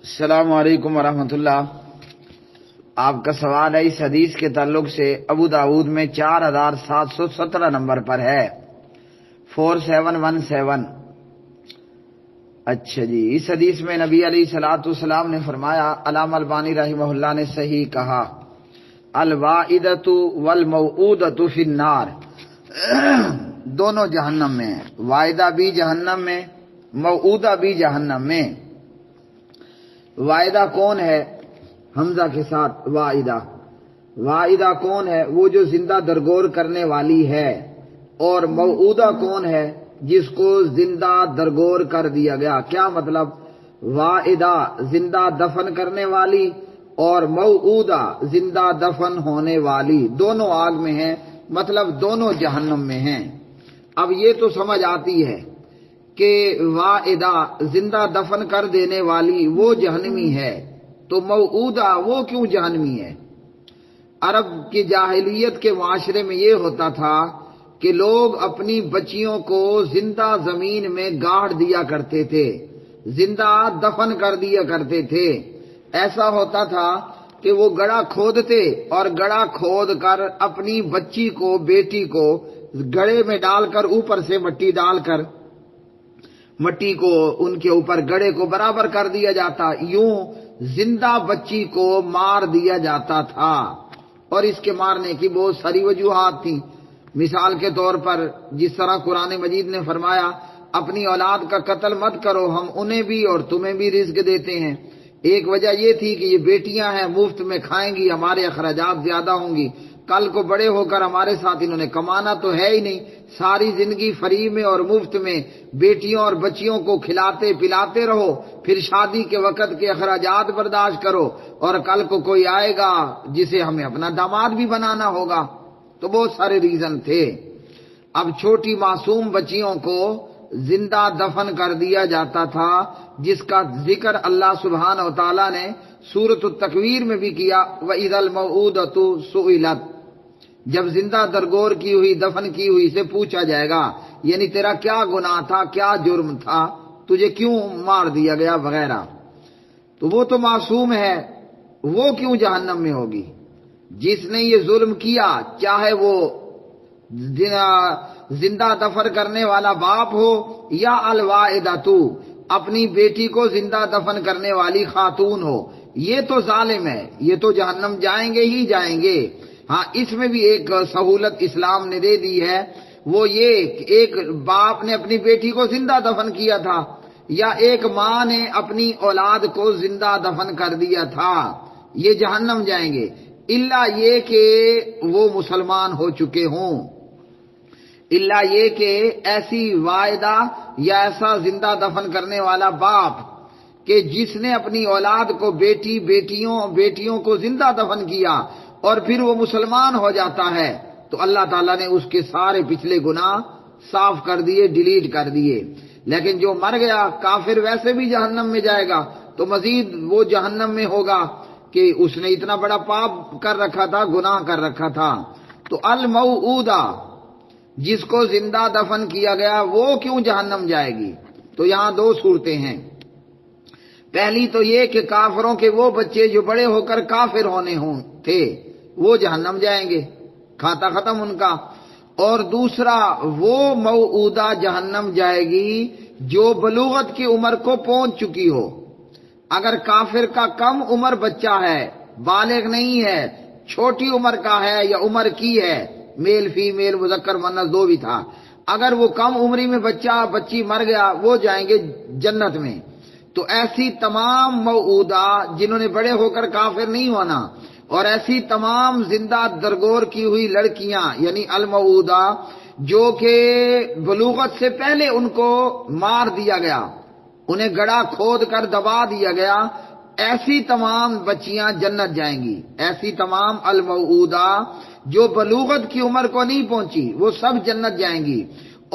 السلام علیکم ورحمۃ اللہ۔ آپ کا سوال ہے اس حدیث کے تعلق سے ابو داؤد میں 4717 نمبر پر ہے، 4717۔ اچھا جی، اس حدیث میں نبی علیہ الصلوۃ والسلام نے فرمایا، علامہ البانی رحمہ اللہ نے صحیح کہا، الواعدۃ والموعودۃ فی النار، دونوں جہنم میں ہیں، واعدہ بھی جہنم میں، موعودہ بھی جہنم میں۔ واعدہ کون ہے؟ حمزہ کے ساتھ واعدہ۔ واعدہ کون ہے؟ وہ جو زندہ درگور کرنے والی ہے۔ اور موعودہ کون ہے؟ جس کو زندہ درگور کر دیا گیا۔ کیا مطلب؟ واعدہ زندہ دفن کرنے والی اور موعودہ زندہ دفن ہونے والی، دونوں آگ میں ہیں، مطلب دونوں جہنم میں ہیں۔ اب یہ تو سمجھ آتی ہے کہ واعدہ زندہ دفن کر دینے والی وہ جہنمی ہے، تو موعودہ وہ کیوں جہنمی ہے؟ عرب کی جاہلیت کے معاشرے میں یہ ہوتا تھا کہ لوگ اپنی بچیوں کو زندہ زمین میں گاڑ دیا کرتے تھے، زندہ دفن کر دیا کرتے تھے۔ ایسا ہوتا تھا کہ وہ گڑھا کھودتے اور گڑھا کھود کر اپنی بچی کو، بیٹی کو گڑھے میں ڈال کر اوپر سے مٹی ڈال کر مٹی کو ان کے اوپر گڑھے کو برابر کر دیا جاتا، یوں زندہ بچی کو مار دیا جاتا تھا۔ اور اس کے مارنے کی بہت ساری وجوہات تھیں۔ مثال کے طور پر جس طرح قرآن مجید نے فرمایا، اپنی اولاد کا قتل مت کرو، ہم انہیں بھی اور تمہیں بھی رزق دیتے ہیں۔ ایک وجہ یہ تھی کہ یہ بیٹیاں ہیں، مفت میں کھائیں گی، ہمارے اخراجات زیادہ ہوں گی، کل کو بڑے ہو کر ہمارے ساتھ انہوں نے کمانا تو ہے ہی نہیں، ساری زندگی فری میں اور مفت میں بیٹیوں اور بچیوں کو کھلاتے پلاتے رہو، پھر شادی کے وقت کے اخراجات برداشت کرو، اور کل کو کوئی آئے گا جسے ہمیں اپنا داماد بھی بنانا ہوگا۔ تو بہت سارے ریزن تھے۔ اب چھوٹی معصوم بچیوں کو زندہ دفن کر دیا جاتا تھا، جس کا ذکر اللہ سبحانہ و تعالیٰ نے سورۃ التکویر میں بھی کیا، وَإِذَا الْمَوْعُودَةُ سُئِلَتْ، جب زندہ درگور کی ہوئی، دفن کی ہوئی سے پوچھا جائے گا، یعنی تیرا کیا گناہ تھا، کیا جرم تھا، تجھے کیوں مار دیا گیا وغیرہ۔ تو وہ تو معصوم ہے، وہ کیوں جہنم میں ہوگی؟ جس نے یہ ظلم کیا، چاہے وہ زندہ دفن کرنے والا باپ ہو یا الواعدۃ، اپنی بیٹی کو زندہ دفن کرنے والی خاتون ہو، یہ تو ظالم ہے، یہ تو جہنم جائیں گے ہی جائیں گے۔ ہاں، اس میں بھی ایک سہولت اسلام نے دے دی ہے، وہ یہ کہ ایک باپ نے اپنی بیٹی کو زندہ دفن کیا تھا، یا ایک ماں نے اپنی اولاد کو زندہ دفن کر دیا تھا، یہ جہنم جائیں گے، الا یہ کہ وہ مسلمان ہو چکے ہوں، الا یہ کہ ایسی واعدہ یا ایسا زندہ دفن کرنے والا باپ کہ جس نے اپنی اولاد کو، بیٹیوں کو زندہ دفن کیا اور پھر وہ مسلمان ہو جاتا ہے، تو اللہ تعالیٰ نے اس کے سارے پچھلے گناہ صاف کر دیے، ڈیلیٹ کر دیے۔ لیکن جو مر گیا کافر ویسے بھی جہنم میں جائے گا، تو مزید وہ جہنم میں ہوگا کہ اس نے اتنا بڑا پاپ کر رکھا تھا، گناہ کر رکھا تھا۔ تو الموعودہ، جس کو زندہ دفن کیا گیا، وہ کیوں جہنم جائے گی؟ تو یہاں دو صورتیں ہیں۔ پہلی تو یہ کہ کافروں کے وہ بچے جو بڑے ہو کر کافر ہونے تھے، وہ جہنم جائیں گے، کھاتا ختم ان کا۔ اور دوسرا، وہ موعودہ جہنم جائے گی جو بلوغت کی عمر کو پہنچ چکی ہو۔ اگر کافر کا کم عمر بچہ ہے، بالغ نہیں ہے، چھوٹی عمر کا ہے یا عمر کی ہے، میل فیمیل مذکر مؤنث دو بھی تھا، اگر وہ کم عمری میں بچی مر گیا، وہ جائیں گے جنت میں۔ تو ایسی تمام موعودہ جنہوں نے بڑے ہو کر کافر نہیں ہونا، اور ایسی تمام زندہ درگور کی ہوئی لڑکیاں یعنی الموعودہ جو کہ بلوغت سے پہلے ان کو مار دیا گیا، انہیں گڑھا کھود کر دبا دیا گیا، ایسی تمام بچیاں جنت جائیں گی۔ ایسی تمام الموعودہ جو بلوغت کی عمر کو نہیں پہنچی، وہ سب جنت جائیں گی۔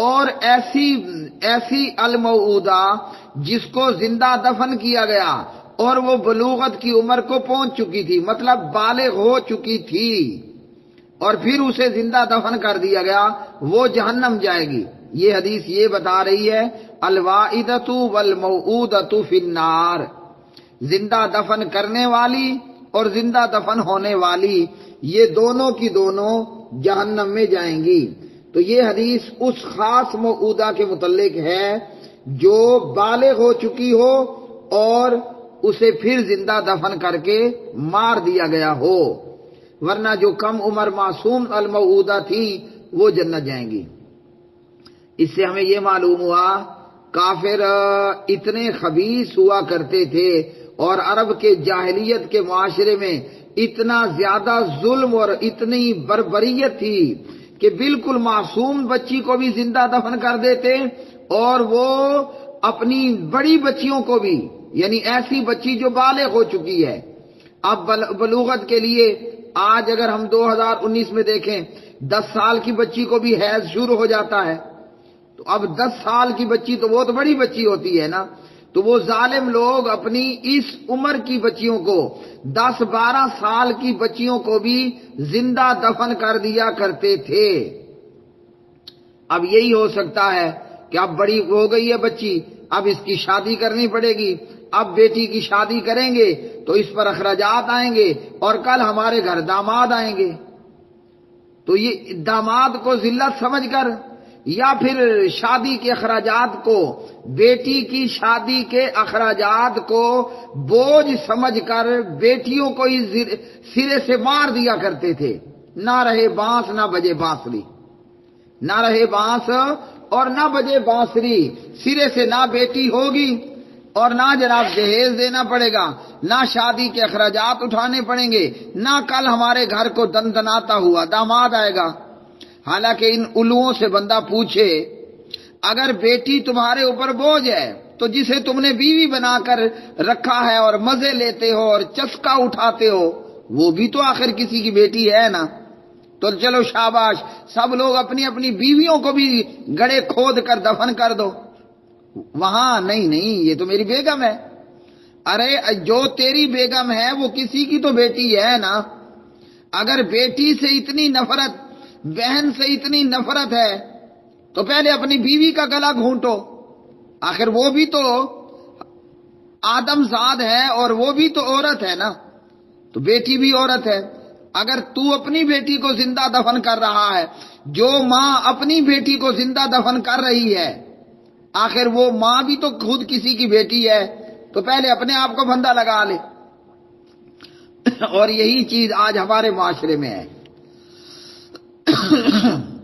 اور ایسی الموعودہ جس کو زندہ دفن کیا گیا اور وہ بلوغت کی عمر کو پہنچ چکی تھی، مطلب بالغ ہو چکی تھی، اور پھر اسے زندہ دفن کر دیا گیا، وہ جہنم جائے گی۔ یہ حدیث یہ بتا رہی ہے، الواعدۃ والموعودۃ فی النار، زندہ دفن کرنے والی اور زندہ دفن ہونے والی یہ دونوں کی دونوں جہنم میں جائیں گی۔ تو یہ حدیث اس خاص موعودہ کے متعلق ہے جو بالغ ہو چکی ہو اور اسے پھر زندہ دفن کر کے مار دیا گیا ہو، ورنہ جو کم عمر معصوم الموعودہ تھی وہ جنت جائیں گی۔ اس سے ہمیں یہ معلوم ہوا کافر اتنے خبیث ہوا کرتے تھے اور عرب کے جاہلیت کے معاشرے میں اتنا زیادہ ظلم اور اتنی بربریت تھی کہ بالکل معصوم بچی کو بھی زندہ دفن کر دیتے، اور وہ اپنی بڑی بچیوں کو بھی، یعنی ایسی بچی جو بالغ ہو چکی ہے۔ اب بلوغت کے لیے آج اگر ہم 2019 میں دیکھیں 10 سال کی بچی کو بھی حیض شروع ہو جاتا ہے، تو اب 10 سال کی بچی تو بہت بڑی بچی ہوتی ہے نا، تو وہ ظالم لوگ اپنی اس عمر کی بچیوں کو 10-12 سال کی بچیوں کو بھی زندہ دفن کر دیا کرتے تھے۔ اب یہی ہو سکتا ہے کہ اب بڑی ہو گئی ہے بچی، اب اس کی شادی کرنی پڑے گی، اب بیٹی کی شادی کریں گے تو اس پر اخراجات آئیں گے اور کل ہمارے گھر داماد آئیں گے، تو یہ داماد کو ذلت سمجھ کر یا پھر شادی کے اخراجات کو، بیٹی کی شادی کے اخراجات کو بوجھ سمجھ کر بیٹیوں کو ہی سرے سے مار دیا کرتے تھے۔ نہ رہے بانس نہ بجے بانسری، نہ رہے بانس اور نہ بجے بانسری، سرے سے نہ بیٹی ہوگی اور نہ جناب جہیز دینا پڑے گا، نہ شادی کے اخراجات اٹھانے پڑیں گے، نہ کل ہمارے گھر کو دندناتا ہوا داماد آئے گا۔ حالانکہ ان الوؤں سے بندہ پوچھے، اگر بیٹی تمہارے اوپر بوجھ ہے تو جسے تم نے بیوی بنا کر رکھا ہے اور مزے لیتے ہو اور چسکا اٹھاتے ہو، وہ بھی تو آخر کسی کی بیٹی ہے نا، تو چلو شاباش، سب لوگ اپنی اپنی بیویوں کو بھی گڑھے کھود کر دفن کر دو۔ وہاں نہیں، یہ تو میری بیگم ہے۔ ارے جو تیری بیگم ہے وہ کسی کی تو بیٹی ہے نا۔ اگر بیٹی سے اتنی نفرت، بہن سے اتنی نفرت ہے تو پہلے اپنی بیوی کا گلا گھونٹو، آخر وہ بھی تو آدم زاد ہے اور وہ بھی تو عورت ہے نا، تو بیٹی بھی عورت ہے۔ اگر تو اپنی بیٹی کو زندہ دفن کر رہا ہے، جو ماں اپنی بیٹی کو زندہ دفن کر رہی ہے، آخر وہ ماں بھی تو خود کسی کی بیٹی ہے، تو پہلے اپنے آپ کو بندہ لگا لے۔ اور یہی چیز آج ہمارے معاشرے میں ہے۔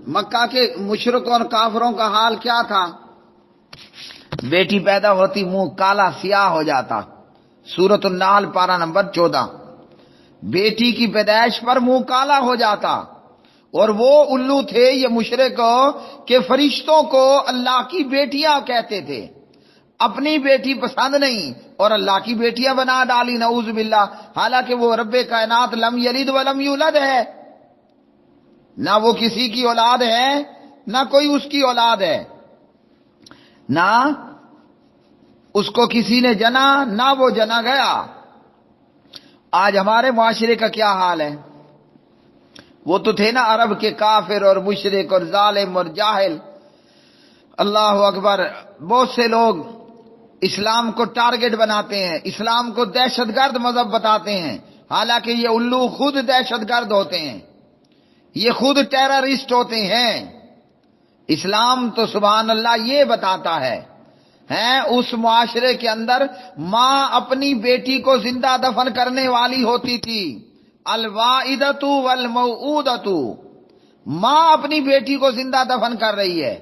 مکہ کے مشرکوں اور کافروں کا حال کیا تھا؟ بیٹی پیدا ہوتی منہ کالا سیاہ ہو جاتا، سورۃ النحل پارہ نمبر 14۔ بیٹی کی پیدائش پر منہ کالا ہو جاتا، اور وہ الو تھے یہ مشرک کہ فرشتوں کو اللہ کی بیٹیاں کہتے تھے، اپنی بیٹی پسند نہیں اور اللہ کی بیٹیاں بنا ڈالی، نعوذ باللہ، حالانکہ وہ رب کائنات لم یلد ولم یولد ہے، نہ وہ کسی کی اولاد ہے نہ کوئی اس کی اولاد ہے، نہ اس کو کسی نے جنا نہ وہ جنا گیا۔ آج ہمارے معاشرے کا کیا حال ہے؟ وہ تو تھے نا عرب کے کافر اور مشرک اور ظالم اور جاہل، اللہ اکبر۔ بہت سے لوگ اسلام کو ٹارگٹ بناتے ہیں، اسلام کو دہشت گرد مذہب بتاتے ہیں، حالانکہ یہ الو خود دہشت گرد ہوتے ہیں، یہ خود ٹیررسٹ ہوتے ہیں۔ اسلام تو سبحان اللہ یہ بتاتا ہے اس معاشرے کے اندر ماں اپنی بیٹی کو زندہ دفن کرنے والی ہوتی تھی، الوائدۃ والموعودۃ، ماں اپنی بیٹی کو زندہ دفن کر رہی ہے۔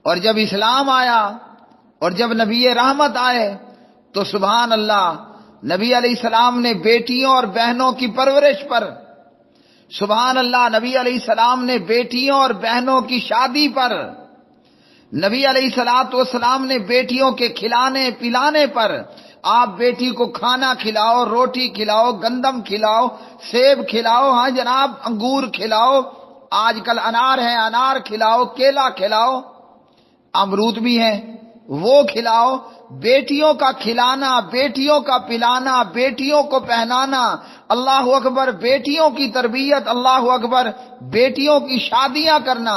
اور جب اسلام آیا اور جب نبی رحمت آئے تو سبحان اللہ، نبی علیہ السلام نے بیٹیوں اور بہنوں کی پرورش پر، سبحان اللہ، نبی علیہ السلام نے بیٹیوں اور بہنوں کی شادی پر، نبی علیہ السلام نے بیٹیوں کے کھلانے پلانے پر، آپ بیٹی کو کھانا کھلاؤ، روٹی کھلاؤ، گندم کھلاؤ، سیب کھلاؤ، ہاں جناب انگور کھلاؤ، آج کل انار ہے انار کھلاؤ، کیلا کھلاؤ، امرود بھی ہیں وہ کھلاؤ۔ بیٹیوں کا کھلانا، بیٹیوں کا پلانا، بیٹیوں کو پہنانا، اللہ اکبر، بیٹیوں کی تربیت، اللہ اکبر، بیٹیوں کی شادیاں کرنا،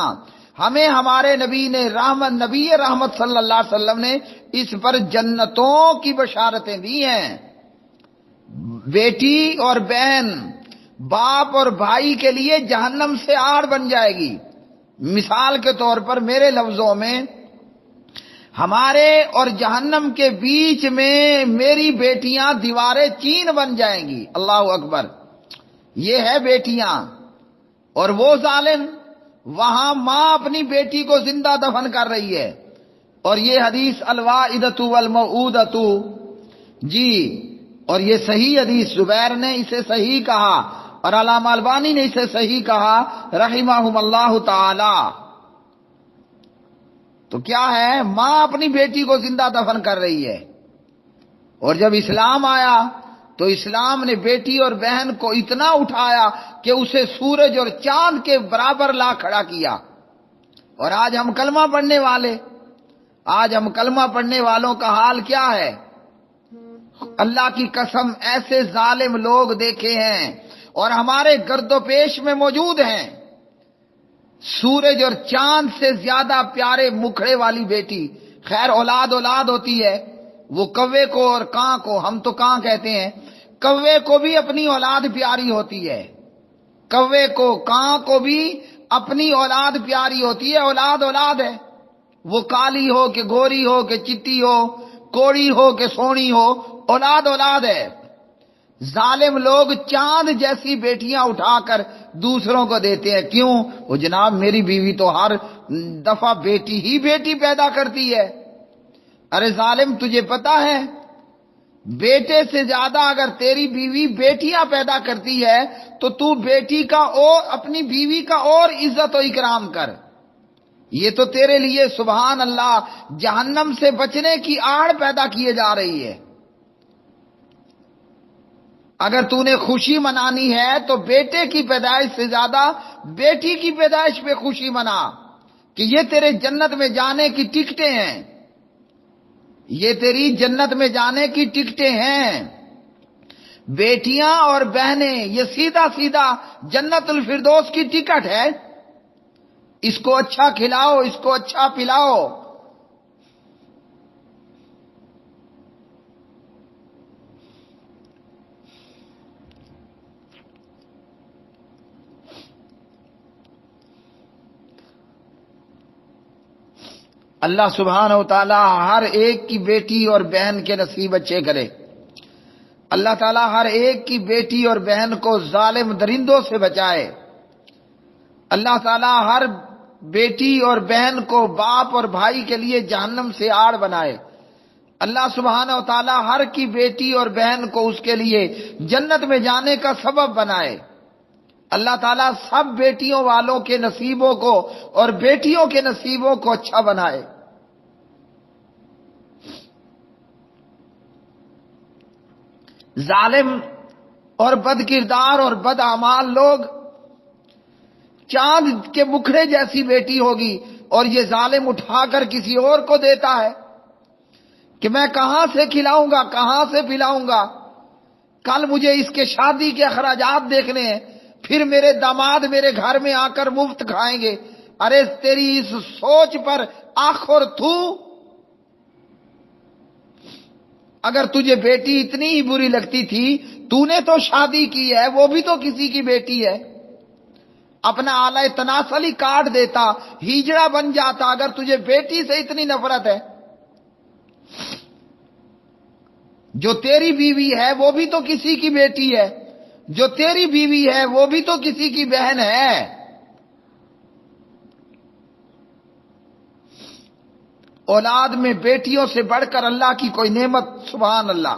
ہمیں ہمارے نبی رحمت صلی اللہ علیہ وسلم نے اس پر جنتوں کی بشارتیں دی ہیں۔ بیٹی اور بہن باپ اور بھائی کے لیے جہنم سے آڑ بن جائے گی۔ مثال کے طور پر میرے لفظوں میں، ہمارے اور جہنم کے بیچ میں میری بیٹیاں دیواریں چین بن جائیں گی۔ اللہ اکبر! یہ ہے بیٹیاں، اور وہ ظالم وہاں ماں اپنی بیٹی کو زندہ دفن کر رہی ہے۔ اور یہ حدیث الوائدۃ والموعودۃ، جی، اور یہ صحیح حدیث، زبیر نے اسے صحیح کہا اور علامہ البانی نے اسے صحیح کہا رحمہم اللہ تعالی۔ تو کیا ہے، ماں اپنی بیٹی کو زندہ دفن کر رہی ہے۔ اور جب اسلام آیا تو اسلام نے بیٹی اور بہن کو اتنا اٹھایا کہ اسے سورج اور چاند کے برابر لا کھڑا کیا۔ اور آج ہم کلمہ پڑھنے والوں کا حال کیا ہے؟ اللہ کی قسم ایسے ظالم لوگ دیکھے ہیں اور ہمارے گرد و پیش میں موجود ہیں۔ سورج اور چاند سے زیادہ پیارے مکھڑے والی بیٹی، خیر اولاد ہوتی ہے، وہ کوے کو اور کاں کو، ہم تو کاں کہتے ہیں، کوے کو بھی اپنی اولاد پیاری ہوتی ہے، کوے کو کاں کو بھی اپنی اولاد پیاری ہوتی ہے۔ اولاد ہے، وہ کالی ہو کہ گوری ہو کہ چٹی ہو، کوڑی ہو کہ سونی ہو، اولاد ہے۔ ظالم لوگ چاند جیسی بیٹیاں اٹھا کر دوسروں کو دیتے ہیں۔ کیوں؟ وہ جناب میری بیوی تو ہر دفعہ بیٹی پیدا کرتی ہے۔ ارے ظالم، تجھے پتا ہے بیٹے سے زیادہ اگر تیری بیوی بیٹیاں پیدا کرتی ہے تو بیٹی کا اور اپنی بیوی کا اور عزت و اکرام کر۔ یہ تو تیرے لیے سبحان اللہ جہنم سے بچنے کی آڑ پیدا کیے جا رہی ہے۔ اگر تو نے خوشی منانی ہے تو بیٹے کی پیدائش سے زیادہ بیٹی کی پیدائش پہ خوشی منا، کہ یہ تیرے جنت میں جانے کی ٹکٹیں ہیں، یہ تیری جنت میں جانے کی ٹکٹیں ہیں۔ بیٹیاں اور بہنیں یہ سیدھا جنت الفردوس کی ٹکٹ ہے۔ اس کو اچھا کھلاؤ، اس کو اچھا پلاؤ۔ اللہ سبحانہ و تعالی ہر ایک کی بیٹی اور بہن کے نصیب اچھے کرے۔ اللہ تعالی ہر ایک کی بیٹی اور بہن کو ظالم درندوں سے بچائے۔ اللہ تعالی ہر بیٹی اور بہن کو باپ اور بھائی کے لیے جہنم سے آڑ بنائے۔ اللہ سبحانہ و تعالی ہر کی بیٹی اور بہن کو اس کے لیے جنت میں جانے کا سبب بنائے۔ اللہ تعالیٰ سب بیٹیوں والوں کے نصیبوں کو اور بیٹیوں کے نصیبوں کو اچھا بنائے۔ ظالم اور بد کردار اور بد اعمال لوگ، چاند کے مکھڑے جیسی بیٹی ہوگی اور یہ ظالم اٹھا کر کسی اور کو دیتا ہے کہ میں کہاں سے کھلاؤں گا، کہاں سے پلاؤں گا، کل مجھے اس کے شادی کے اخراجات دیکھنے ہیں، پھر میرے داماد میرے گھر میں آ کر مفت کھائیں گے۔ ارے تیری اس سوچ پر آخر تھو۔ اگر تجھے بیٹی اتنی ہی بری لگتی تھی، تو نے تو شادی کی ہے، وہ بھی تو کسی کی بیٹی ہے، اپنا آلہ تناسل ہی کاٹ دیتا، ہیجڑا بن جاتا اگر تجھے بیٹی سے اتنی نفرت ہے۔ جو تیری بیوی ہے وہ بھی تو کسی کی بیٹی ہے، جو تیری بیوی ہے وہ بھی تو کسی کی بہن ہے۔ اولاد میں بیٹیوں سے بڑھ کر اللہ کی کوئی نعمت، سبحان اللہ۔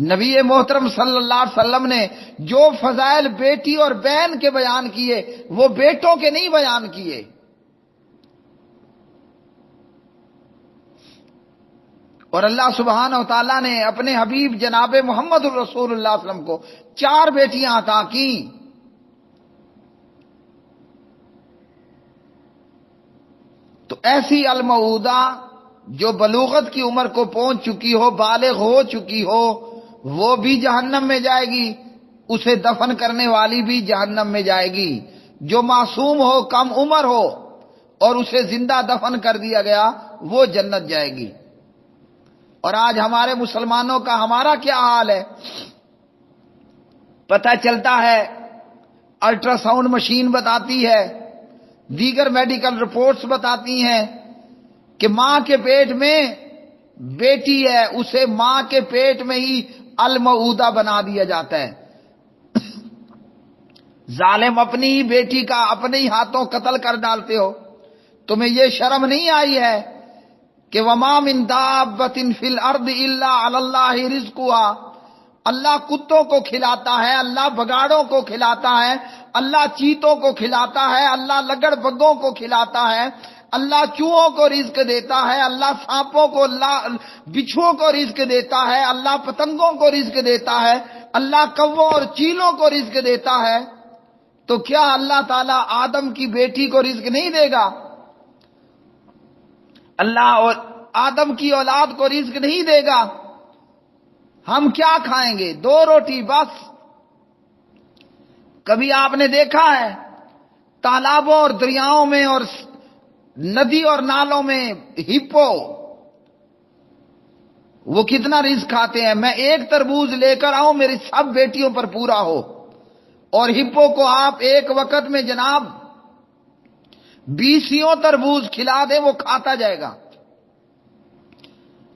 نبی محترم صلی اللہ علیہ وسلم نے جو فضائل بیٹی اور بہن کے بیان کیے وہ بیٹوں کے نہیں بیان کیے۔ اور اللہ سبحانہ و تعالیٰ نے اپنے حبیب جناب محمد الرسول اللہ صلی اللہ علیہ وسلم کو 4 بیٹیاں عطا کی۔ تو ایسی المعودہ جو بلوغت کی عمر کو پہنچ چکی ہو، بالغ ہو چکی ہو، وہ بھی جہنم میں جائے گی، اسے دفن کرنے والی بھی جہنم میں جائے گی۔ جو معصوم ہو، کم عمر ہو، اور اسے زندہ دفن کر دیا گیا وہ جنت جائے گی۔ اور آج ہمارے مسلمانوں کا ہمارا کیا حال ہے؟ پتہ چلتا ہے الٹرا ساؤنڈ مشین بتاتی ہے، دیگر میڈیکل رپورٹس بتاتی ہیں کہ ماں کے پیٹ میں بیٹی ہے، اسے ماں کے پیٹ میں ہی المعودہ بنا دیا جاتا ہے۔ ظالم اپنی ہی بیٹی کا اپنے ہی ہاتھوں قتل کر ڈالتے ہو۔ تمہیں یہ شرم نہیں آئی ہے کہ وَمَا مِن دَابَّةٍ فِي الْأَرْضِ إِلَّا عَلَى اللَّهِ رِزْقُهَا، اللہ کتوں کو کھلاتا ہے، اللہ بگاڑوں کو کھلاتا ہے، اللہ چیتوں کو کھلاتا ہے، اللہ لگڑ بگوں کو کھلاتا ہے، اللہ چوہوں کو رزق دیتا ہے، اللہ سانپوں کو، اللہ بچھوؤں کو رزق دیتا ہے، اللہ پتنگوں کو رزق دیتا ہے، اللہ کووں اور چیلوں کو رزق دیتا ہے۔ تو کیا اللہ تعالیٰ آدم کی بیٹی کو رزق نہیں دے گا؟ اللہ اور آدم کی اولاد کو رزق نہیں دے گا؟ ہم کیا کھائیں گے؟ 2 روٹی بس۔ کبھی آپ نے دیکھا ہے تالابوں اور دریاؤں میں اور ندی اور نالوں میں ہپو وہ کتنا رزق کھاتے ہیں؟ میں 1 تربوز لے کر آؤں میری سب بیٹیوں پر پورا ہو، اور ہپو کو آپ ایک وقت میں جناب 20 تربوز کھلا دے وہ کھاتا جائے گا۔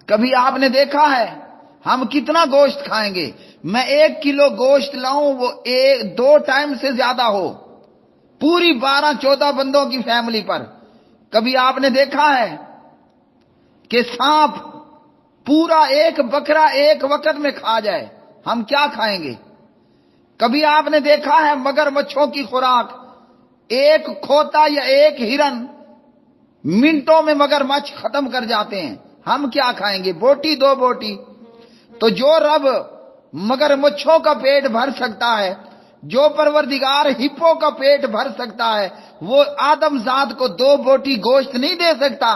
کبھی آپ نے دیکھا ہے ہم کتنا گوشت کھائیں گے؟ میں 1 کلو گوشت لاؤں وہ 2 ٹائم سے زیادہ ہو پوری 12-14 بندوں کی فیملی پر۔ کبھی آپ نے دیکھا ہے کہ سانپ پورا 1 بکرا ایک وقت میں کھا جائے؟ ہم کیا کھائیں گے؟ کبھی آپ نے دیکھا ہے مگر مچھوں کی خوراک؟ 1 کھوتا یا 1 ہرن منٹوں میں مگر مچھ ختم کر جاتے ہیں، ہم کیا کھائیں گے؟ بوٹی 2 بوٹی۔ تو جو رب مگر مچھوں کا پیٹ بھر سکتا ہے، جو پروردگار ہپو کا پیٹ بھر سکتا ہے، وہ آدم ذات کو 2 بوٹی گوشت نہیں دے سکتا؟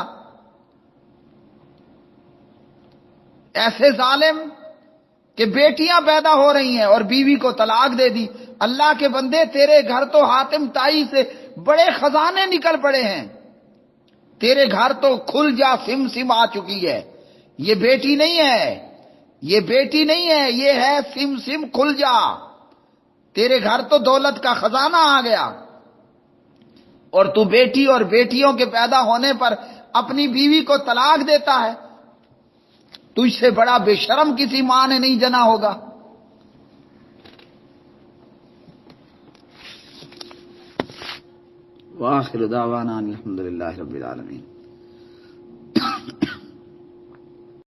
ایسے ظالم کہ بیٹیاں پیدا ہو رہی ہیں اور بیوی کو طلاق دے دی۔ اللہ کے بندے، تیرے گھر تو حاتم طائی سے بڑے خزانے نکل پڑے ہیں، تیرے گھر تو کھل جا سم سم آ چکی ہے۔ یہ بیٹی نہیں ہے، یہ بیٹی نہیں ہے، یہ ہے سم سم کھل جا۔ تیرے گھر تو دولت کا خزانہ آ گیا، اور تو بیٹی اور بیٹیوں کے پیدا ہونے پر اپنی بیوی کو طلاق دیتا ہے۔ تجھ سے بڑا بے شرم کسی ماں نے نہیں جنا ہوگا۔ وآخر دعوانا الحمدللہ رب العالمین۔